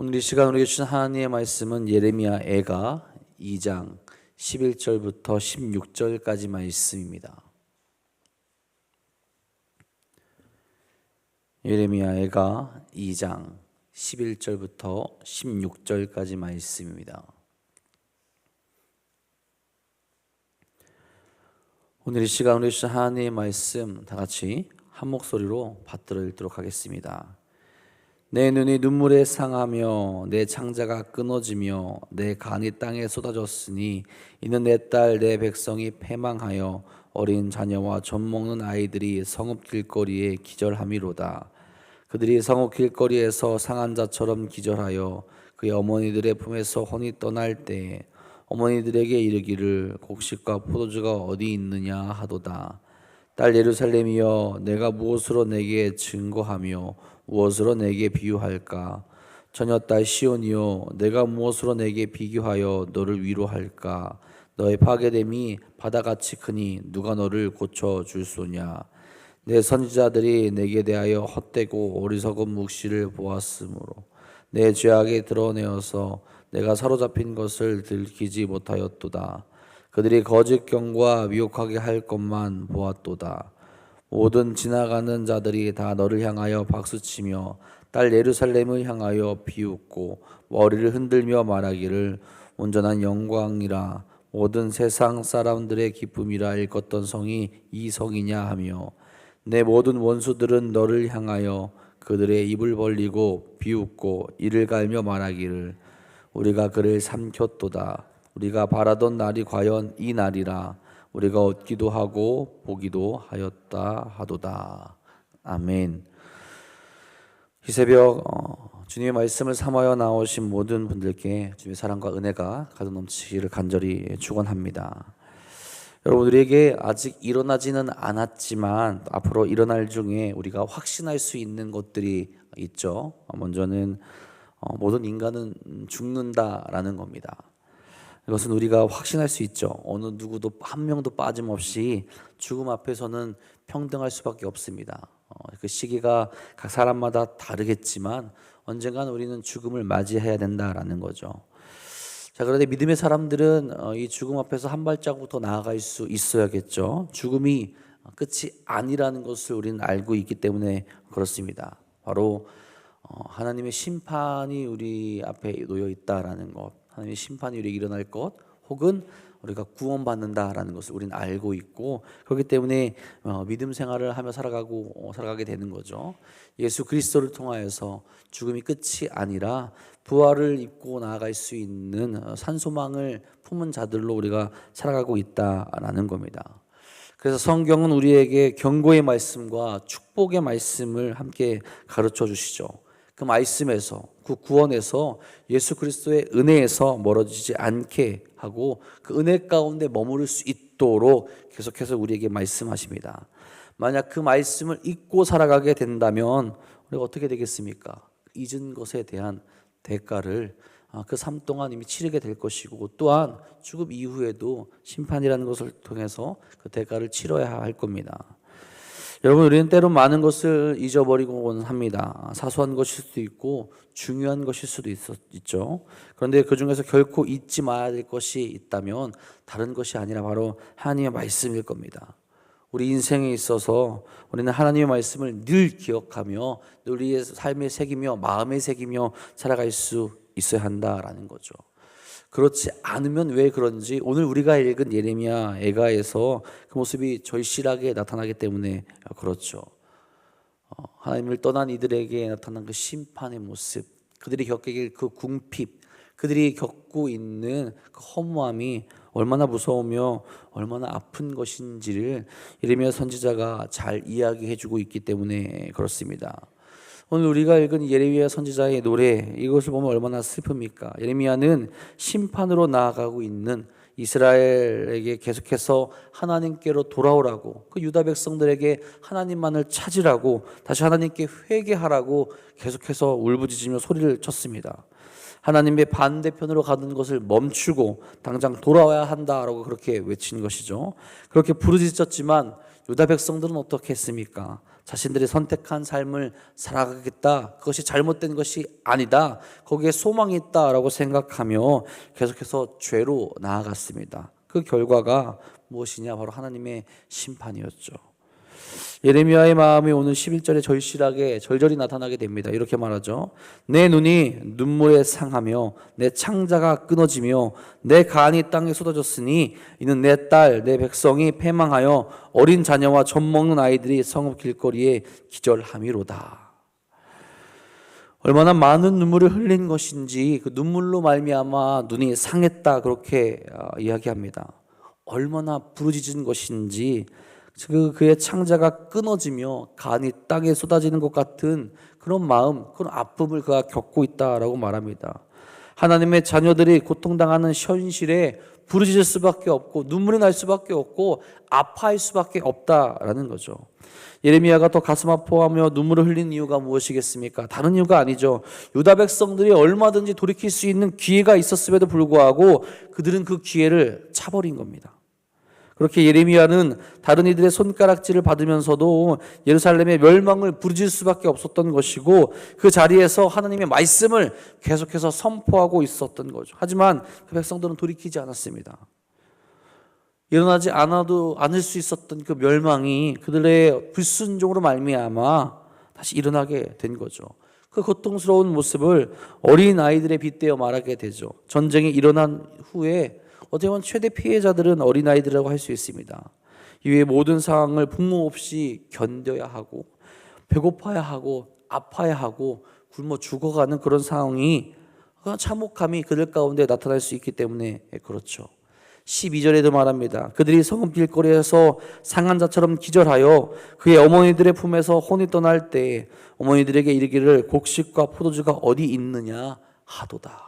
오늘 이 시간 우리에게 주신 하나님의 말씀은 예레미야 애가 2장 11절부터 16절까지 말씀입니다. 예레미야 애가 2장 11절부터 16절까지 말씀입니다. 오늘 이 시간 우리에게 주신 하나님의 말씀 다 같이 한 목소리로 받들어 읽도록 하겠습니다. 내 눈이 눈물에 상하며 내 창자가 끊어지며 내 간이 땅에 쏟아졌으니 이는 내 딸 내 백성이 패망하여 어린 자녀와 젖 먹는 아이들이 성읍 길거리에 기절함이로다. 그들이 성읍 길거리에서 상한 자처럼 기절하여 그의 어머니들의 품에서 혼이 떠날 때에 어머니들에게 이르기를 곡식과 포도주가 어디 있느냐 하도다. 딸 예루살렘이여, 내가 무엇으로 내게 증거하며 무엇으로 내게 비유할까? 처녀 딸 시온이여, 내가 무엇으로 내게 비교하여 너를 위로할까? 너의 파괴됨이 바다같이 크니 누가 너를 고쳐줄 소냐? 내 선지자들이 내게 대하여 헛되고 어리석은 묵시를 보았으므로 내 죄악이 드러내어서 내가 사로잡힌 것을 들키지 못하였도다. 그들이 거짓 경과 미혹하게 할 것만 보았도다. 모든 지나가는 자들이 다 너를 향하여 박수치며 딸 예루살렘을 향하여 비웃고 머리를 흔들며 말하기를 온전한 영광이라 모든 세상 사람들의 기쁨이라 일컫던 성이 이 성이냐 하며 내 모든 원수들은 너를 향하여 그들의 입을 벌리고 비웃고 이를 갈며 말하기를 우리가 그를 삼켰도다. 우리가 바라던 날이 과연 이 날이라. 우리가 얻기도 하고 보기도 하였다 하도다. 아멘. 이 새벽 주님의 말씀을 삼하여 나오신 모든 분들께 주님의 사랑과 은혜가 가득 넘치기를 간절히 축원합니다. 여러분들에게 아직 일어나지는 않았지만 앞으로 일어날 중에 우리가 확신할 수 있는 것들이 있죠. 먼저는 모든 인간은 죽는다라는 겁니다. 이것은 우리가 확신할 수 있죠. 어느 누구도 한 명도 빠짐없이 죽음 앞에서는 평등할 수밖에 없습니다. 그 시기가 각 사람마다 다르겠지만 언젠간 우리는 죽음을 맞이해야 된다라는 거죠. 자, 그런데 믿음의 사람들은 이 죽음 앞에서 한 발자국 더 나아갈 수 있어야겠죠. 죽음이 끝이 아니라는 것을 우리는 알고 있기 때문에 그렇습니다. 바로 하나님의 심판이 우리 앞에 놓여 있다라는 것, 하나님의 심판이 우리에게 일어날 것, 혹은 우리가 구원받는다라는 것을 우리는 알고 있고, 그렇기 때문에 믿음 생활을 하며 살아가게 되는 거죠. 예수 그리스도를 통하여서 죽음이 끝이 아니라 부활을 입고 나아갈 수 있는 산소망을 품은 자들로 우리가 살아가고 있다라는 겁니다. 그래서 성경은 우리에게 경고의 말씀과 축복의 말씀을 함께 가르쳐 주시죠. 그 말씀에서, 그 구원에서 예수 그리스도의 은혜에서 멀어지지 않게 하고 그 은혜 가운데 머무를 수 있도록 계속해서 우리에게 말씀하십니다. 만약 그 말씀을 잊고 살아가게 된다면 우리가 어떻게 되겠습니까? 잊은 것에 대한 대가를 그 삶 동안 이미 치르게 될 것이고, 또한 죽음 이후에도 심판이라는 것을 통해서 그 대가를 치러야 할 겁니다. 여러분, 우리는 때로 많은 것을 잊어버리곤 합니다. 사소한 것일 수도 있고 중요한 것일 수도 있죠. 그런데 그 중에서 결코 잊지 말아야 될 것이 있다면 다른 것이 아니라 바로 하나님의 말씀일 겁니다. 우리 인생에 있어서 우리는 하나님의 말씀을 늘 기억하며 늘 우리의 삶에 새기며 마음에 새기며 살아갈 수 있어야 한다라는 거죠. 그렇지 않으면 왜 그런지 오늘 우리가 읽은 예레미야 애가에서 그 모습이 절실하게 나타나기 때문에 그렇죠. 하나님을 떠난 이들에게 나타난 그 심판의 모습, 그들이 겪게 그 궁핍, 그들이 겪고 있는 그 허무함이 얼마나 무서우며 얼마나 아픈 것인지를 예레미야 선지자가 잘 이야기해주고 있기 때문에 그렇습니다. 오늘 우리가 읽은 예레미야 선지자의 노래, 이것을 보면 얼마나 슬픕니까? 예레미야는 심판으로 나아가고 있는 이스라엘에게 계속해서 하나님께로 돌아오라고, 그 유다 백성들에게 하나님만을 찾으라고, 다시 하나님께 회개하라고 계속해서 울부짖으며 소리를 쳤습니다. 하나님의 반대편으로 가는 것을 멈추고 당장 돌아와야 한다라고 그렇게 외친 것이죠. 그렇게 부르짖었지만 유다 백성들은 어떻게 했습니까? 자신들이 선택한 삶을 살아가겠다, 그것이 잘못된 것이 아니다, 거기에 소망이 있다라고 생각하며 계속해서 죄로 나아갔습니다. 그 결과가 무엇이냐? 바로 하나님의 심판이었죠. 예레미야의 마음이 오늘 11절에 절실하게 절절히 나타나게 됩니다. 이렇게 말하죠. 내 눈이 눈물에 상하며 내 창자가 끊어지며 내 간이 땅에 쏟아졌으니 이는 내 딸 내 백성이 패망하여 어린 자녀와 젖 먹는 아이들이 성읍 길거리에 기절함이로다. 얼마나 많은 눈물을 흘린 것인지 그 눈물로 말미암아 눈이 상했다, 그렇게 이야기합니다. 얼마나 부르짖은 것인지 그의 창자가 끊어지며 간이 땅에 쏟아지는 것 같은 그런 마음, 그런 아픔을 그가 겪고 있다라고 말합니다. 하나님의 자녀들이 고통당하는 현실에 부르짖을 수밖에 없고 눈물이 날 수밖에 없고 아파할 수밖에 없다라는 거죠. 예레미야가 더 가슴 아파하며 눈물을 흘린 이유가 무엇이겠습니까? 다른 이유가 아니죠. 유다 백성들이 얼마든지 돌이킬 수 있는 기회가 있었음에도 불구하고 그들은 그 기회를 차버린 겁니다. 그렇게 예레미야는 다른 이들의 손가락질을 받으면서도 예루살렘의 멸망을 부르짖을 수밖에 없었던 것이고 그 자리에서 하나님의 말씀을 계속해서 선포하고 있었던 거죠. 하지만 그 백성들은 돌이키지 않았습니다. 일어나지 않을 수 있었던 그 멸망이 그들의 불순종으로 말미암아 다시 일어나게 된 거죠. 그 고통스러운 모습을 어린 아이들에 빗대어 말하게 되죠. 전쟁이 일어난 후에 어떻게 보면 최대 피해자들은 어린아이들이라고 할 수 있습니다. 이외의 모든 상황을 부모 없이 견뎌야 하고 배고파야 하고 아파야 하고 굶어 죽어가는 그런 상황이, 참혹함이 그들 가운데 나타날 수 있기 때문에 그렇죠. 12절에도 말합니다. 그들이 성읍 길거리에서 상한 자처럼 기절하여 그의 어머니들의 품에서 혼이 떠날 때 어머니들에게 이르기를 곡식과 포도주가 어디 있느냐 하도다.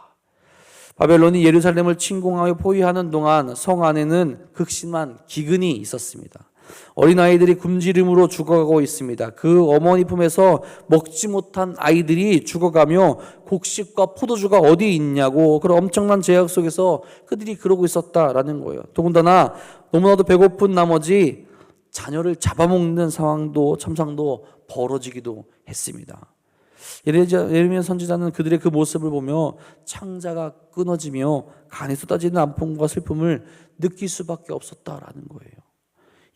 바벨론이 예루살렘을 침공하여 포위하는 동안 성 안에는 극심한 기근이 있었습니다. 어린아이들이 굶주림으로 죽어가고 있습니다. 그 어머니 품에서 먹지 못한 아이들이 죽어가며 곡식과 포도주가 어디 있냐고 그런 엄청난 제약 속에서 그들이 그러고 있었다라는 거예요. 더군다나 너무나도 배고픈 나머지 자녀를 잡아먹는 참상도 벌어지기도 했습니다. 예레미야 선지자는 그들의 그 모습을 보며 창자가 끊어지며 간이 쏟아지는 아픔과 슬픔을 느낄 수밖에 없었다라는 거예요.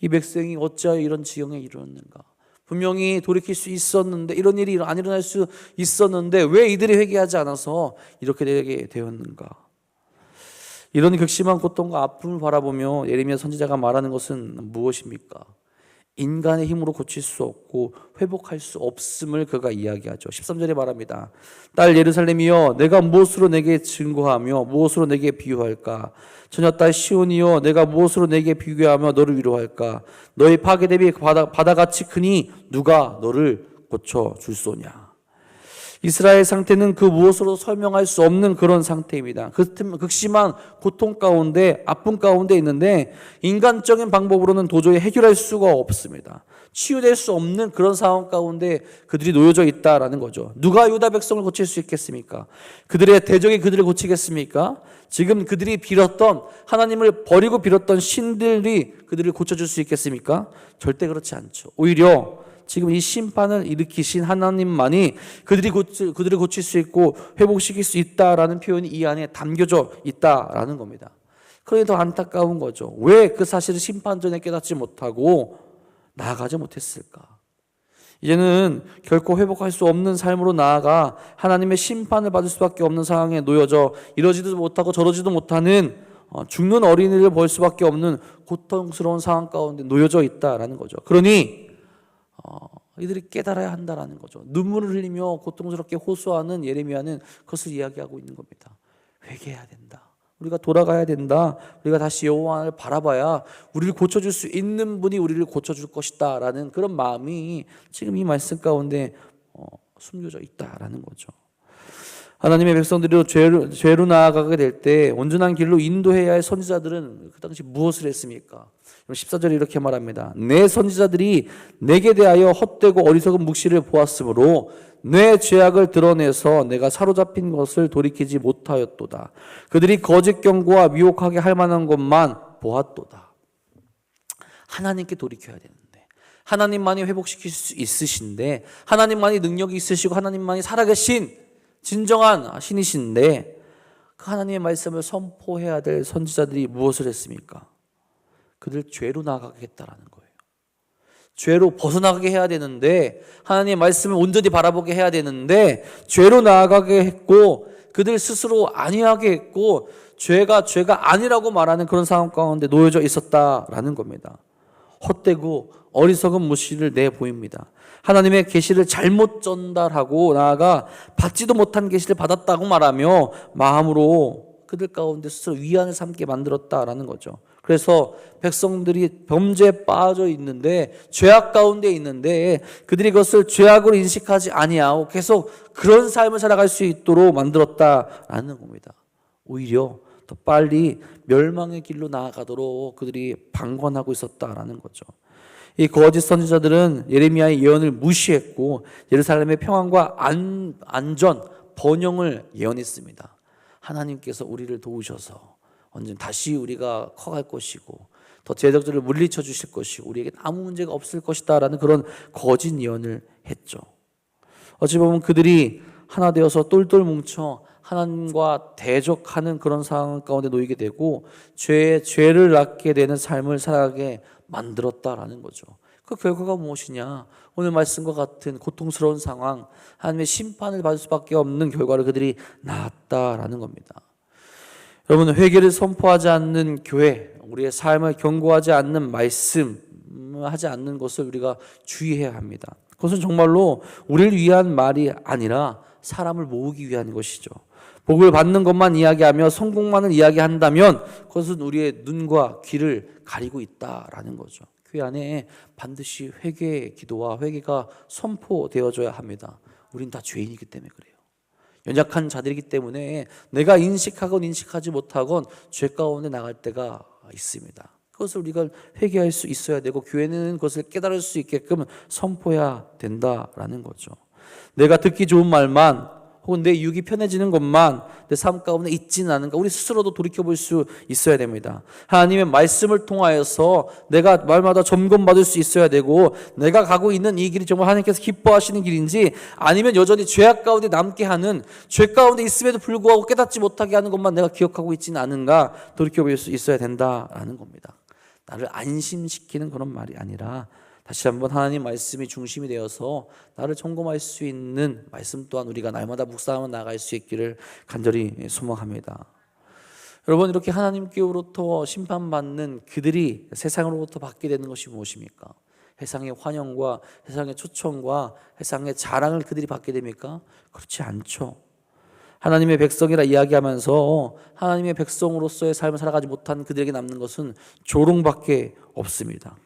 이 백성이 어찌하여 이런 지경에 이르렀는가? 분명히 돌이킬 수 있었는데, 이런 일이 안 일어날 수 있었는데 왜 이들이 회개하지 않아서 이렇게 되게 되었는가? 이런 극심한 고통과 아픔을 바라보며 예레미야 선지자가 말하는 것은 무엇입니까? 인간의 힘으로 고칠 수 없고 회복할 수 없음을 그가 이야기하죠. 13절에 말합니다. 딸 예루살렘이여, 내가 무엇으로 내게 증거하며 무엇으로 내게 비유할까? 처녀 딸 시온이여, 내가 무엇으로 내게 비교하며 너를 위로할까? 너의 파괴됨이 바다같이 크니 누가 너를 고쳐줄 소냐? 이스라엘 상태는 그 무엇으로 설명할 수 없는 그런 상태입니다. 극심한 고통 가운데, 아픔 가운데 있는데 인간적인 방법으로는 도저히 해결할 수가 없습니다. 치유될 수 없는 그런 상황 가운데 그들이 놓여져 있다라는 거죠. 누가 유다 백성을 고칠 수 있겠습니까? 그들의 대적이 그들을 고치겠습니까? 지금 그들이 빌었던, 하나님을 버리고 빌었던 신들이 그들을 고쳐줄 수 있겠습니까? 절대 그렇지 않죠. 오히려 지금 이 심판을 일으키신 하나님만이 그들을 고칠 수 있고 회복시킬 수 있다라는 표현이 이 안에 담겨져 있다라는 겁니다. 그러니 더 안타까운 거죠. 왜 그 사실을 심판 전에 깨닫지 못하고 나아가지 못했을까? 이제는 결코 회복할 수 없는 삶으로 나아가 하나님의 심판을 받을 수밖에 없는 상황에 놓여져 이러지도 못하고 저러지도 못하는 죽는 어린이를 볼 수밖에 없는 고통스러운 상황 가운데 놓여져 있다라는 거죠. 그러니 이들이 깨달아야 한다라는 거죠. 눈물을 흘리며 고통스럽게 호소하는 예레미야는 그것을 이야기하고 있는 겁니다. 회개해야 된다. 우리가 돌아가야 된다. 우리가 다시 여호와를 바라봐야 우리를 고쳐줄 수 있는 분이 우리를 고쳐줄 것이다 라는 그런 마음이 지금 이 말씀 가운데 숨겨져 있다라는 거죠. 하나님의 백성들이 죄로 나아가게 될 때 온전한 길로 인도해야 할 선지자들은 그 당시 무엇을 했습니까? 14절에 이렇게 말합니다. 내 선지자들이 내게 대하여 헛되고 어리석은 묵시를 보았으므로 내 죄악을 드러내서 내가 사로잡힌 것을 돌이키지 못하였도다. 그들이 거짓 경고와 미혹하게 할 만한 것만 보았도다. 하나님께 돌이켜야 되는데 하나님만이 회복시킬 수 있으신데, 하나님만이 능력이 있으시고 하나님만이 살아계신 진정한 신이신데, 그 하나님의 말씀을 선포해야 될 선지자들이 무엇을 했습니까? 그들 죄로 나가겠다라는 거예요. 죄로 벗어나가게 해야 되는데, 하나님의 말씀을 온전히 바라보게 해야 되는데 죄로 나아가게 했고, 그들 스스로 아니하게 했고, 죄가 아니라고 말하는 그런 상황 가운데 놓여져 있었다라는 겁니다. 헛되고 어리석은 모시를 내보입니다. 하나님의 계시를 잘못 전달하고 나아가 받지도 못한 계시를 받았다고 말하며 마음으로 그들 가운데 스스로 위안을 삼게 만들었다라는 거죠. 그래서 백성들이 범죄에 빠져 있는데, 죄악 가운데 있는데 그들이 그것을 죄악으로 인식하지 아니하고 계속 그런 삶을 살아갈 수 있도록 만들었다라는 겁니다. 오히려 더 빨리 멸망의 길로 나아가도록 그들이 방관하고 있었다라는 거죠. 이 거짓 선지자들은 예레미야의 예언을 무시했고 예루살렘의 평안과 안전, 번영을 예언했습니다. 하나님께서 우리를 도우셔서 언젠 다시 우리가 커갈 것이고 더 대적들을 물리쳐 주실 것이고 우리에게 아무 문제가 없을 것이다 라는 그런 거짓 예언을 했죠. 어찌 보면 그들이 하나 되어서 똘똘 뭉쳐 하나님과 대적하는 그런 상황 가운데 놓이게 되고 죄를 낳게 되는 삶을 살아가게 만들었다라는 거죠. 그 결과가 무엇이냐? 오늘 말씀과 같은 고통스러운 상황, 하나님의 심판을 받을 수밖에 없는 결과를 그들이 낳았다라는 겁니다. 여러분, 회개를 선포하지 않는 교회, 우리의 삶을 경고하지 않는 말씀, 하지 않는 것을 우리가 주의해야 합니다. 그것은 정말로 우리를 위한 말이 아니라 사람을 모으기 위한 것이죠. 복을 받는 것만 이야기하며 성공만을 이야기한다면 그것은 우리의 눈과 귀를 가리고 있다라는 거죠. 교회 안에 반드시 회개의 기도와 회개가 선포되어져야 합니다. 우린 다 죄인이기 때문에 그래요. 연약한 자들이기 때문에 내가 인식하건 인식하지 못하건 죄 가운데 나갈 때가 있습니다. 그것을 우리가 회개할 수 있어야 되고 교회는 그것을 깨달을 수 있게끔 선포해야 된다라는 거죠. 내가 듣기 좋은 말만 혹은 내 육이 편해지는 것만 내 삶 가운데 있지는 않은가, 우리 스스로도 돌이켜볼 수 있어야 됩니다. 하나님의 말씀을 통하여서 내가 말마다 점검받을 수 있어야 되고, 내가 가고 있는 이 길이 정말 하나님께서 기뻐하시는 길인지 아니면 여전히 죄악 가운데 남게 하는, 죄 가운데 있음에도 불구하고 깨닫지 못하게 하는 것만 내가 기억하고 있지는 않은가 돌이켜볼 수 있어야 된다라는 겁니다. 나를 안심시키는 그런 말이 아니라 다시 한번 하나님 말씀이 중심이 되어서 나를 점검할 수 있는 말씀 또한 우리가 날마다 묵상하며 나갈 수 있기를 간절히 소망합니다. 여러분, 이렇게 하나님께로부터 심판받는 그들이 세상으로부터 받게 되는 것이 무엇입니까? 세상의 환영과 세상의 초청과 세상의 자랑을 그들이 받게 됩니까? 그렇지 않죠. 하나님의 백성이라 이야기하면서 하나님의 백성으로서의 삶을 살아가지 못한 그들에게 남는 것은 조롱밖에 없습니다.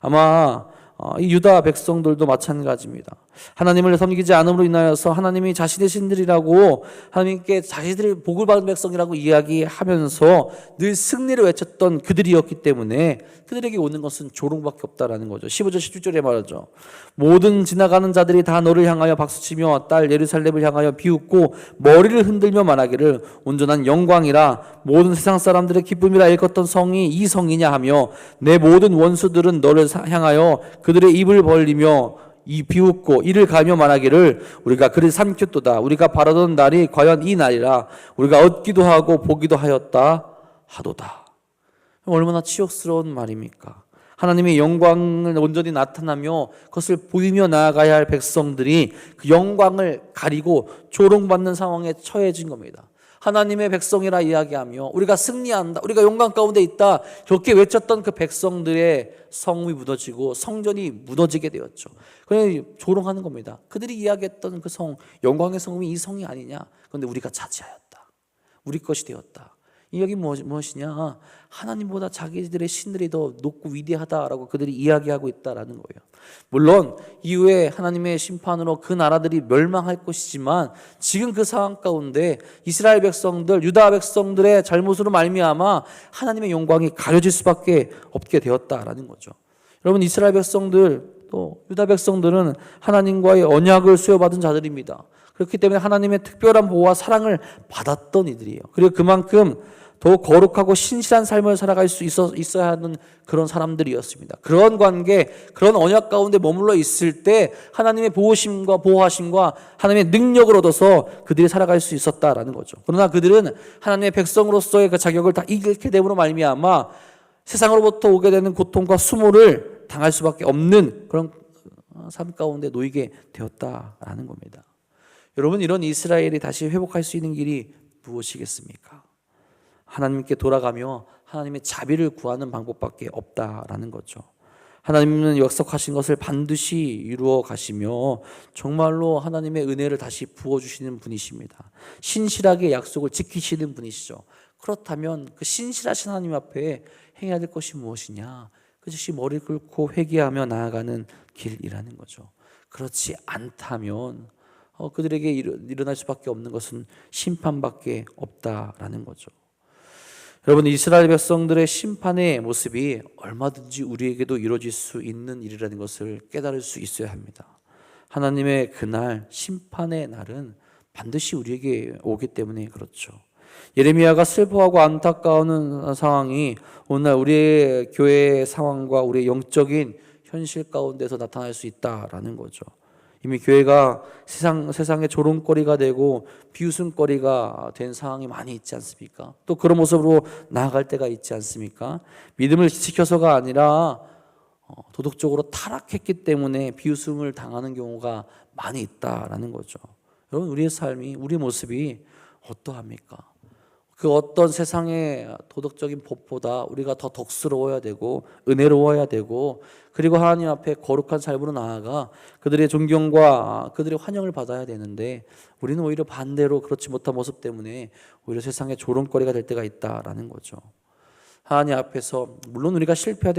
아마 이 유다 백성들도 마찬가지입니다. 하나님을 섬기지 않음으로 인하여서 하나님이 자신의 신들이라고, 하나님께 자신들이 복을 받은 백성이라고 이야기하면서 늘 승리를 외쳤던 그들이었기 때문에 그들에게 오는 것은 조롱밖에 없다라는 거죠. 15절 17절에 말하죠. 모든 지나가는 자들이 다 너를 향하여 박수치며 딸 예루살렘을 향하여 비웃고 머리를 흔들며 말하기를 온전한 영광이라 모든 세상 사람들의 기쁨이라 일컫던 성이 이 성이냐 하며 내 모든 원수들은 너를 향하여 그들의 입을 벌리며 이 비웃고 이를 가며 말하기를 우리가 그를 삼켰도다. 우리가 바라던 날이 과연 이 날이라. 우리가 얻기도 하고 보기도 하였다 하도다. 얼마나 치욕스러운 말입니까? 하나님의 영광을 온전히 나타나며 그것을 보이며 나아가야 할 백성들이 그 영광을 가리고 조롱받는 상황에 처해진 겁니다. 하나님의 백성이라 이야기하며 우리가 승리한다, 우리가 영광 가운데 있다, 그렇게 외쳤던 그 백성들의 성이 무너지고 성전이 무너지게 되었죠. 그래서 조롱하는 겁니다. 그들이 이야기했던 그 성, 영광의 성이 이 성이 아니냐. 그런데 우리가 차지하였다, 우리 것이 되었다. 이 이야기 무엇이냐? 하나님보다 자기들의 신들이 더 높고 위대하다라고 그들이 이야기하고 있다라는 거예요. 물론 이후에 하나님의 심판으로 그 나라들이 멸망할 것이지만 지금 그 상황 가운데 이스라엘 백성들, 유다 백성들의 잘못으로 말미암아 하나님의 영광이 가려질 수밖에 없게 되었다라는 거죠. 여러분, 이스라엘 백성들 또 유다 백성들은 하나님과의 언약을 수여받은 자들입니다. 그렇기 때문에 하나님의 특별한 보호와 사랑을 받았던 이들이에요. 그리고 그만큼 더욱 거룩하고 신실한 삶을 살아갈 수 있어야 하는 그런 사람들이었습니다. 그런 관계, 그런 언약 가운데 머물러 있을 때 하나님의 보호심과 보호하심과 하나님의 능력을 얻어서 그들이 살아갈 수 있었다라는 거죠. 그러나 그들은 하나님의 백성으로서의 그 자격을 다 잃게 됨으로 말미암아 세상으로부터 오게 되는 고통과 수모를 당할 수밖에 없는 그런 삶 가운데 놓이게 되었다라는 겁니다. 여러분, 이런 이스라엘이 다시 회복할 수 있는 길이 무엇이겠습니까? 하나님께 돌아가며 하나님의 자비를 구하는 방법밖에 없다라는 거죠. 하나님은 약속하신 것을 반드시 이루어 가시며 정말로 하나님의 은혜를 다시 부어주시는 분이십니다. 신실하게 약속을 지키시는 분이시죠. 그렇다면 그 신실하신 하나님 앞에 행해야 될 것이 무엇이냐? 그것이 머리 긁고 회개하며 나아가는 길이라는 거죠. 그렇지 않다면 그들에게 일어날 수밖에 없는 것은 심판밖에 없다라는 거죠. 여러분, 이스라엘 백성들의 심판의 모습이 얼마든지 우리에게도 이루어질 수 있는 일이라는 것을 깨달을 수 있어야 합니다. 하나님의 그날 심판의 날은 반드시 우리에게 오기 때문에 그렇죠. 예레미야가 슬퍼하고 안타까운 상황이 오늘 우리의 교회의 상황과 우리의 영적인 현실 가운데서 나타날 수 있다라는 거죠. 이미 교회가 세상의 조롱거리가 되고 비웃음거리가 된 상황이 많이 있지 않습니까? 또 그런 모습으로 나아갈 때가 있지 않습니까? 믿음을 지켜서가 아니라 도덕적으로 타락했기 때문에 비웃음을 당하는 경우가 많이 있다라는 거죠. 여러분, 우리의 삶이, 우리의 모습이 어떠합니까? 그 어떤 세상의 도덕적인 법보다 우리가 더 덕스러워야 되고 은혜로워야 되고, 그리고 하나님 앞에 거룩한 삶으로 나아가 그들의 존경과 그들의 환영을 받아야 되는데, 우리는 오히려 반대로 그렇지 못한 모습 때문에 오히려 세상의 조롱거리가 될 때가 있다라는 거죠. 하나님 앞에서 물론 우리가 실패할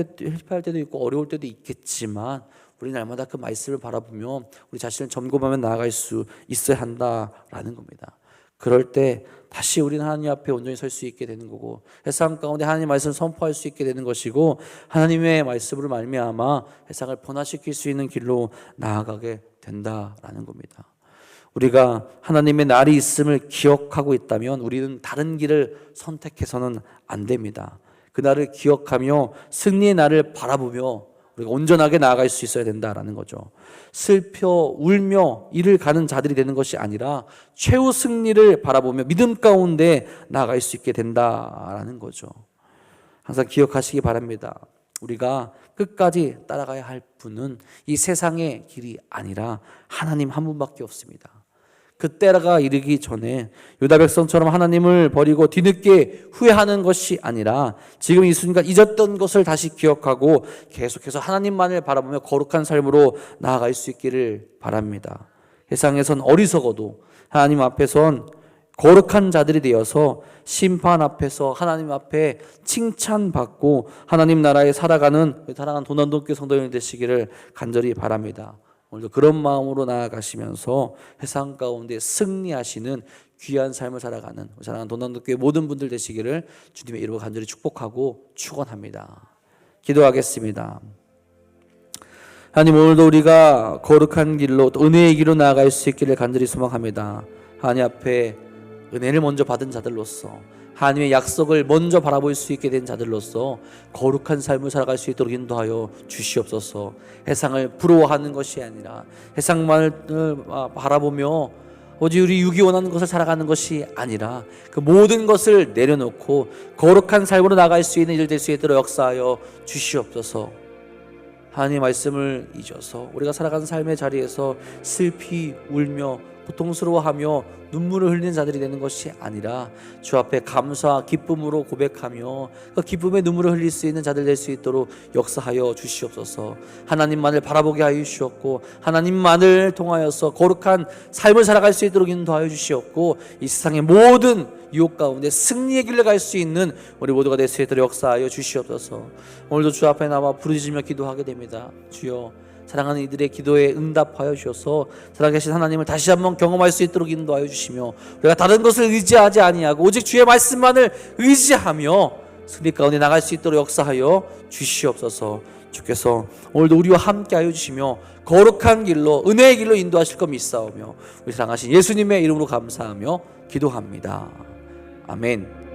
때도 있고 어려울 때도 있겠지만, 우리는 날마다 그 말씀을 바라보며 우리 자신을 점검하며 나아갈 수 있어야 한다라는 겁니다. 그럴 때 다시 우리는 하나님 앞에 온전히 설 수 있게 되는 거고, 세상 가운데 하나님의 말씀을 선포할 수 있게 되는 것이고, 하나님의 말씀으로 말미암아 세상을 변화시킬 수 있는 길로 나아가게 된다라는 겁니다. 우리가 하나님의 날이 있음을 기억하고 있다면 우리는 다른 길을 선택해서는 안 됩니다. 그 날을 기억하며 승리의 날을 바라보며 우리가 온전하게 나아갈 수 있어야 된다라는 거죠. 슬퍼 울며 이를 가는 자들이 되는 것이 아니라 최후 승리를 바라보며 믿음 가운데 나아갈 수 있게 된다라는 거죠. 항상 기억하시기 바랍니다. 우리가 끝까지 따라가야 할 분은 이 세상의 길이 아니라 하나님 한 분밖에 없습니다. 그때가 이르기 전에 유다 백성처럼 하나님을 버리고 뒤늦게 후회하는 것이 아니라 지금 이 순간 잊었던 것을 다시 기억하고 계속해서 하나님만을 바라보며 거룩한 삶으로 나아갈 수 있기를 바랍니다. 세상에선 어리석어도 하나님 앞에선 거룩한 자들이 되어서 심판 앞에서 하나님 앞에 칭찬받고 하나님 나라에 살아가는 사랑하는 도난동교 성도님들 되시기를 간절히 바랍니다. 오늘도 그런 마음으로 나아가시면서 세상 가운데 승리하시는 귀한 삶을 살아가는 사랑하는 도난동교의 모든 분들 되시기를 주님의 이름으로 간절히 축복하고 축원합니다. 기도하겠습니다. 하나님, 오늘도 우리가 거룩한 길로 또 은혜의 길로 나아갈 수 있기를 간절히 소망합니다. 하나님 앞에 은혜를 먼저 받은 자들로서, 하나님의 약속을 먼저 바라볼 수 있게 된 자들로서 거룩한 삶을 살아갈 수 있도록 인도하여 주시옵소서. 세상을 부러워하는 것이 아니라 세상만을 바라보며 오직 우리 육이 원하는 것을 살아가는 것이 아니라 그 모든 것을 내려놓고 거룩한 삶으로 나갈 수 있는 일 될 수 있도록 역사하여 주시옵소서. 하나님의 말씀을 잊어서 우리가 살아가는 삶의 자리에서 슬피 울며 고통스러워하며 눈물을 흘리는 자들이 되는 것이 아니라 주 앞에 감사와 기쁨으로 고백하며 그 기쁨의 눈물을 흘릴 수 있는 자들 될 수 있도록 역사하여 주시옵소서. 하나님만을 바라보게 하여 주시옵고 하나님만을 통하여서 거룩한 삶을 살아갈 수 있도록 인도하여 주시옵고 이 세상의 모든 유혹 가운데 승리의 길을 갈 수 있는 우리 모두가 될 수 있도록 역사하여 주시옵소서. 오늘도 주 앞에 나와 부르짖으며 기도하게 됩니다. 주여, 사랑하는 이들의 기도에 응답하여 주셔서 살아계신 하나님을 다시 한번 경험할 수 있도록 인도하여 주시며 우리가 다른 것을 의지하지 아니하고 오직 주의 말씀만을 의지하며 승리 가운데 나갈 수 있도록 역사하여 주시옵소서. 주께서 오늘도 우리와 함께하여 주시며 거룩한 길로 은혜의 길로 인도하실 것 믿사오며 우리 사랑하신 예수님의 이름으로 감사하며 기도합니다. 아멘.